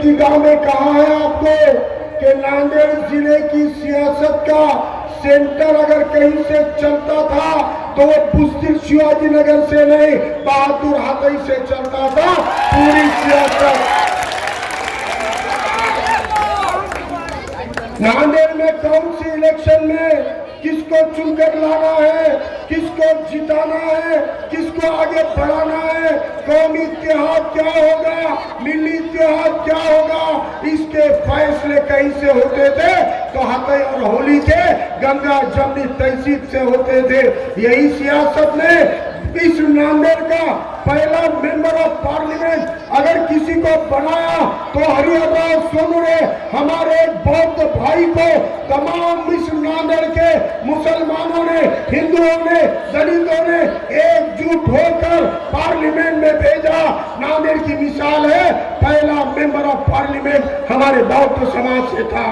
की गांव में कहा है आपको कि नांदेड़ जिले की सियासत का सेंटर अगर कहीं से चलता था तो वो बुस्तिर शिवाजी नगर से नहीं, बहादुर हाथई से चलता था पूरी सियासत। नांदेड़ में कौन सी इलेक्शन में किसको चुनकर लाना है, किसको जिताना है, किसको आगे बढ़ाना है, कौमी इत्तेहाद क्या होगा, मिली इत्तेहाद क्या होगा, इसके फैसले कहीं से होते थे तो हतई और होली के गंगा जमनी तहसील से होते थे। यही सियासत ने इस नांदेड़ का पहला मेंबर ऑफ पार्लियामेंट अगर किसी को बनाया तो हरिहरराव सोनू ने हमारे बौद्ध भाई को तमाम इस नांदेड़ के मुसलमानों ने, हिंदुओं ने, दलितों ने एकजुट होकर पार्लियामेंट में भेजा। नांदेड़ की मिसाल है, पहला मेंबर ऑफ पार्लियामेंट हमारे बौद्ध समाज से था।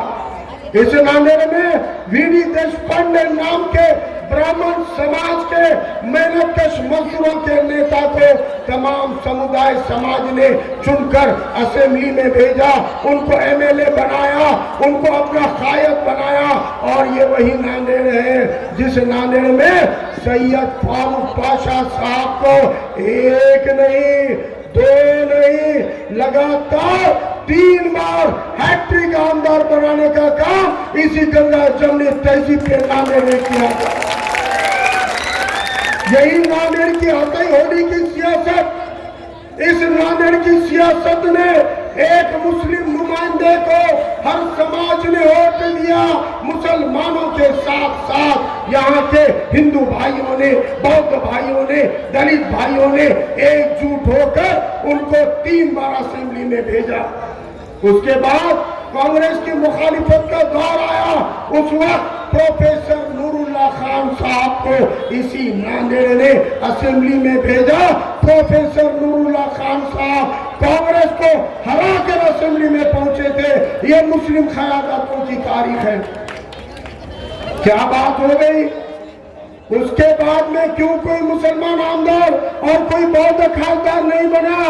इस नांदेड़ में वीडी देशपांडे नाम के ब्राह्मण समाज के मेहनतकश मजदूरों के नेता को तमाम समुदाय समाज ने चुनकर असेंबली में भेजा, उनको एमएलए बनाया, उनको अपना कायद बनाया। और ये वही नांदेड़ है जिस नांदेड़ में सैयद फारूक पाशा साहब को एक नहीं, दो नहीं, लगातार 3 बार हैट्रिक आमदार बनाने का काम इसी गंगा जमनी तहजीब के नांदेड़ ने किया था। यही नांदेड़ की हतई होली की सियासत, इस नांदेड़ की सियासत ने एक मुस्लिम नुमाइंदे को हर समाज ने वोट दिया। मुसलमानों के साथ साथ यहाँ के हिंदू भाइयों ने, बौद्ध भाइयों ने, दलित भाइयों ने एकजुट होकर उनको 3 बार असेंबली में भेजा। उसके बाद कांग्रेस की मुखालिफत का दौर आया। उस वक्त प्रोफेसर नूरुल्लाह खान साहब को इसी नांदेड़ ने असेंबली में भेजा। प्रोफेसर नूरुल्लाह खान साहब कांग्रेस को हराकर असेंबली में पहुंचे थे। ये मुस्लिम क़यादतों की तारीख है। क्या बात हो गई? उसके बाद में क्यों कोई मुसलमान आमदार और कोई बौद्ध खासदार नहीं बना?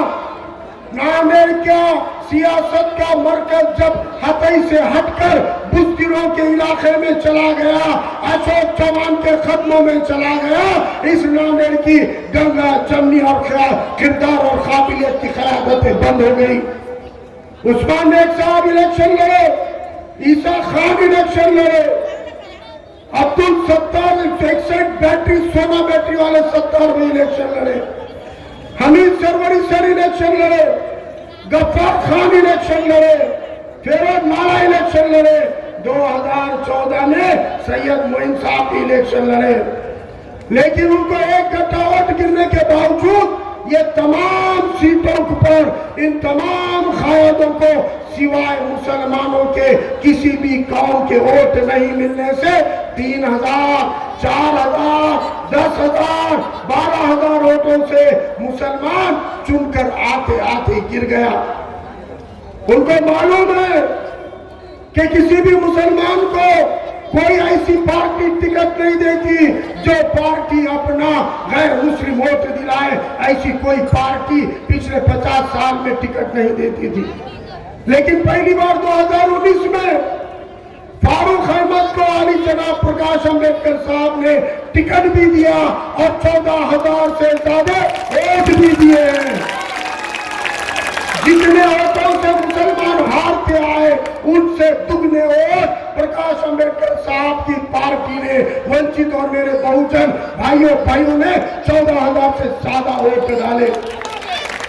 नांदेड़ क्या सियासत का मरकज जब हतई से हटकर बुस्तिरों के इलाके में चला गया, अशोक चौहान के कदमों में चला गया, इस नांदेड़ की गंगा जमनी और किरदार और काबिलियत की क़यादतें बंद हो गई। उस्मान नेक साहब इलेक्शन लड़े, ईसा खान इलेक्शन लड़े, अब्दुल सत्तार 61 बैटरी सोना बैटरी वाले 70 में इलेक्शन लड़े, हमीद सरवरी सर इलेक्शन लड़े, गफ्फार खान इलेक्शन लड़े, फिरोज नाला इलेक्शन लड़े, 2014 में सैयद मोइन साहब इलेक्शन लड़े। लेकिन उनको एक गट्टा वोट गिरने के बावजूद ये तमाम सीटों पर इन तमाम कायदों को सिवाय मुसलमानों के किसी भी कौम के वोट नहीं मिलने से 3000, 4000, 10,000, 12,000 वोटों से मुसलमान चुनकर आते आते गिर गया। उनको मालूम है कि किसी भी मुसलमान को कोई ऐसी पार्टी टिकट नहीं देती जो पार्टी अपना गैर मुस्लिम वोट दिलाए। ऐसी कोई पार्टी पिछले 50 साल में टिकट नहीं देती थी। लेकिन पहली बार 2019 में फारूक अहमद को अली जनाब प्रकाश अम्बेडकर साहब ने टिकट भी दिया और 14,000 से ज्यादा वोट भी दिए हैं। जितने वोटों से मुसलमान हार के आए उनसे दुगने वोट प्रकाश अम्बेडकर साहब की पार्टी ने, वंचित और मेरे बहुजन भाइयों ने 14,000 से ज्यादा वोट डाले।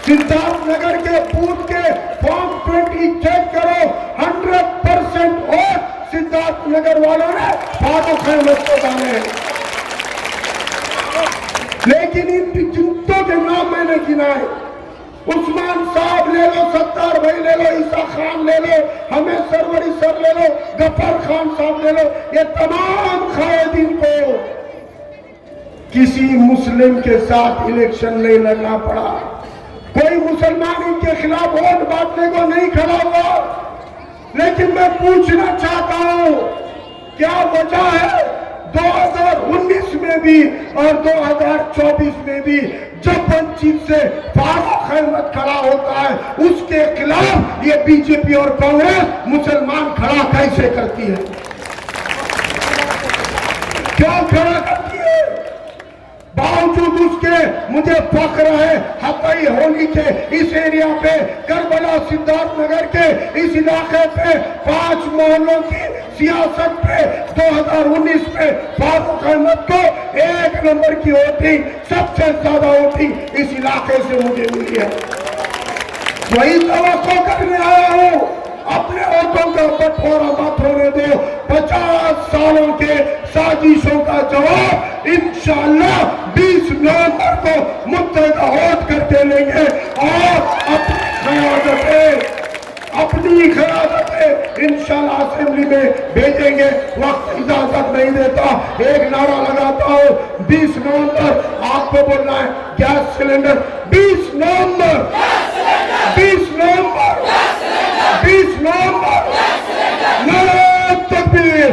सिद्धार्थ नगर के बूथ के फॉर्म 20 चेक करो, 100% वोट सिद्धार्थ नगर वालों ने फारूक अहमद को डाले। लेकिन इन जितों के नाम मैंने गिनाए, उस्मान साहब ले लो, सत्तार भाई ले लो, ईसा खान ले लो, हमें सरवरी सर ले लो, गफ्फार खान साहब ले लो, ये तमाम कायदीन को किसी मुस्लिम के साथ इलेक्शन नहीं लड़ना पड़ा। कोई मुसलमान इनके खिलाफ वोट बांटने को नहीं खड़ा हुआ। लेकिन मैं पूछना चाहता हूं, क्या वजह है 2019 में में भी और 2024 में भी जब वंचित से फारूक अहमद खड़ा होता है, उसके खिलाफ ये बीजेपी और कांग्रेस मुसलमान खड़ा कैसे करती है? क्यों खड़ा करती है? बावजूद उसके मुझे फख्र है हकई होली के इस एरिया पे, करबला सिद्धार्थ नगर के इस इलाके पे 5 मोहल्लों की सियासत पे 2019 में फारूक अहमद को 1 नंबर की वोटिंग, सबसे ज्यादा वोटिंग इस इलाके से मुझे मिली है। वही तवक्को करने आया हूँ, अपने वोटों का बंटवारा मत होने दो। 50 सालों के साजिशों का जवाब इंशाअल्लाह 20 नवंबर को मुत्तहदा वोट करके लेंगे और अपनी क़यादतें इंशाअल्लाह असेंबली में भेजेंगे। वक्त इजाजत नहीं देता, एक नारा लगाता हूँ 20 नवंबर आपको बोलना है गैस सिलेंडर, 20 नवंबर 20 नवंबर 20 नवंबर, नारे तकबीर।